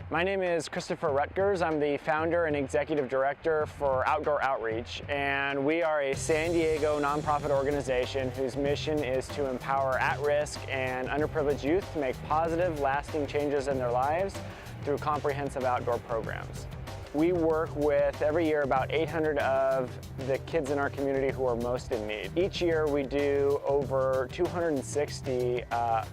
My name is Christopher Rutgers. I'm the founder and executive director for Outdoor Outreach, and we are a San Diego nonprofit organization whose mission is to empower at-risk and underprivileged youth to make positive, lasting changes in their lives through comprehensive outdoor programs. We work with, every year, about 800 of the kids in our community who are most in need. Each year we do over 260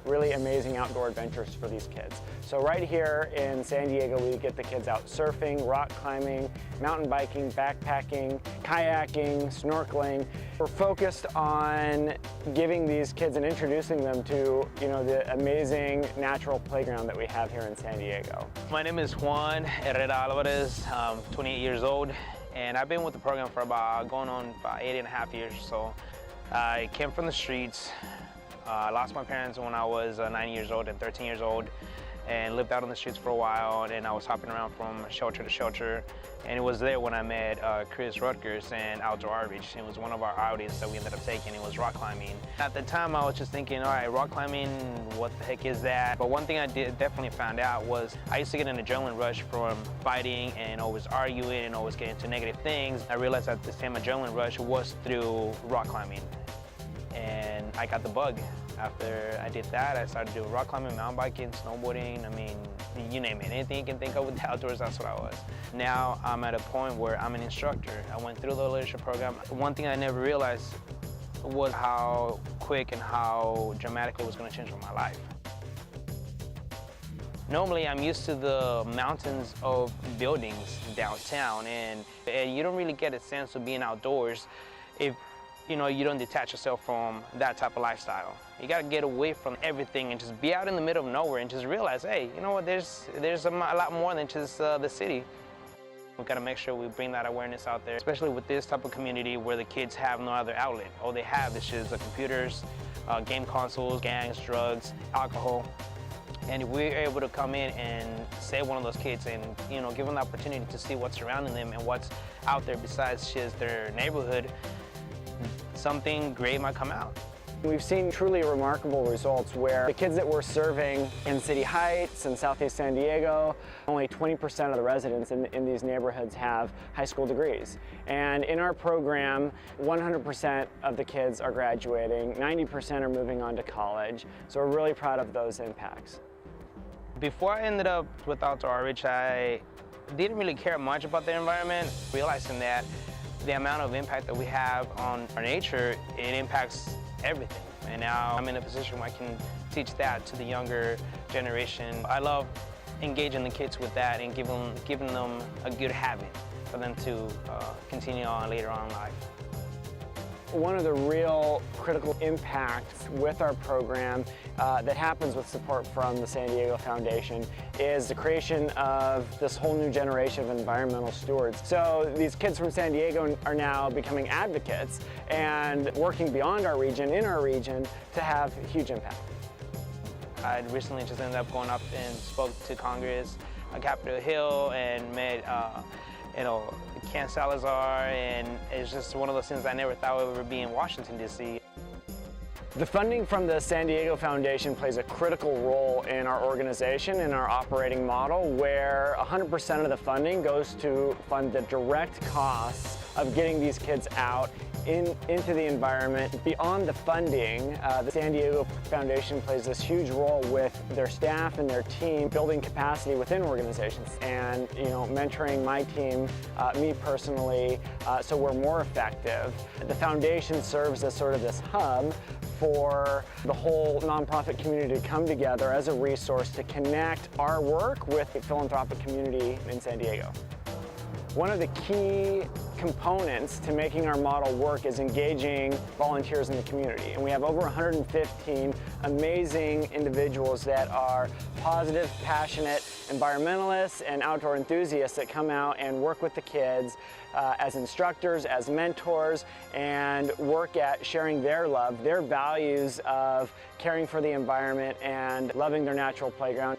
really amazing outdoor adventures for these kids. So right here in San Diego, we get the kids out surfing, rock climbing, mountain biking, backpacking, kayaking, snorkeling. We're focused on giving these kids and introducing them to, the amazing natural playground that we have here in San Diego. My name is Juan Herrara Alvarez. I'm 28 years old, and I've been with the program for going on about 8.5 years or so. I came from the streets. I lost my parents when I was 9 years old and 13 years old, and lived out on the streets for a while, and I was hopping around from shelter to shelter. And it was there when I met Carrie Schwartz and Outdoor Outreach. It was one of our outings that we ended up taking. It was rock climbing. At the time, I was just thinking, all right, rock climbing, what the heck is that? But one thing I definitely found out was I used to get an adrenaline rush from fighting and always arguing and always getting into negative things. I realized that the same adrenaline rush was through rock climbing. And I got the bug. After I did that, I started doing rock climbing, mountain biking, snowboarding. I mean, you name it. Anything you can think of with the outdoors, that's what I was. Now I'm at a point where I'm an instructor. I went through the leadership program. One thing I never realized was how quick and how dramatic it was going to change my life. Normally, I'm used to the mountains of buildings downtown, and you don't really get a sense of being outdoors if you don't detach yourself from that type of lifestyle. You gotta get away from everything and just be out in the middle of nowhere and just realize, hey, you know what, there's a lot more than just the city. We gotta make sure we bring that awareness out there, especially with this type of community where the kids have no other outlet. All they have is just the computers, game consoles, gangs, drugs, alcohol. And if we're able to come in and save one of those kids and give them the opportunity to see what's surrounding them and what's out there besides just their neighborhood, something great might come out. We've seen truly remarkable results where the kids that we're serving in City Heights and Southeast San Diego, only 20% of the residents in these neighborhoods have high school degrees. And in our program, 100% of the kids are graduating, 90% are moving on to college. So we're really proud of those impacts. Before I ended up with Outdoor Outreach, I didn't really care much about the environment, realizing that the amount of impact that we have on our nature, it impacts everything. And now I'm in a position where I can teach that to the younger generation. I love engaging the kids with that and giving them a good habit for them to continue on later on in life. One of the real critical impacts with our program that happens with support from the San Diego Foundation is the creation of this whole new generation of environmental stewards. So these kids from San Diego are now becoming advocates and working beyond our region, in our region, to have a huge impact. I recently just ended up going up and spoke to Congress on Capitol Hill and met Ken Salazar, and it's just one of those things I never thought would ever be in Washington, D.C. The funding from the San Diego Foundation plays a critical role in our organization and our operating model, where 100% of the funding goes to fund the direct costs of getting these kids out into the environment. Beyond the funding, the San Diego Foundation plays this huge role with their staff and their team, building capacity within organizations and mentoring my team, me personally, so we're more effective. The foundation serves as sort of this hub for the whole nonprofit community to come together as a resource to connect our work with the philanthropic community in San Diego. One of the key components to making our model work is engaging volunteers in the community. And we have over 115 amazing individuals that are positive, passionate environmentalists and outdoor enthusiasts that come out and work with the kids as instructors, as mentors, and work at sharing their love, their values of caring for the environment and loving their natural playground.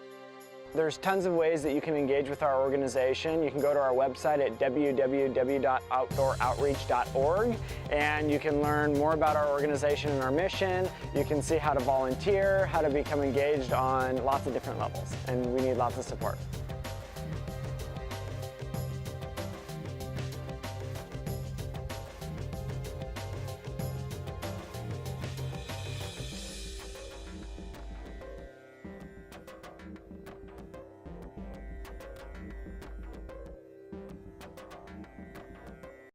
There's tons of ways that you can engage with our organization. You can go to our website at www.outdooroutreach.org and you can learn more about our organization and our mission. You can see how to volunteer, how to become engaged on lots of different levels, and we need lots of support.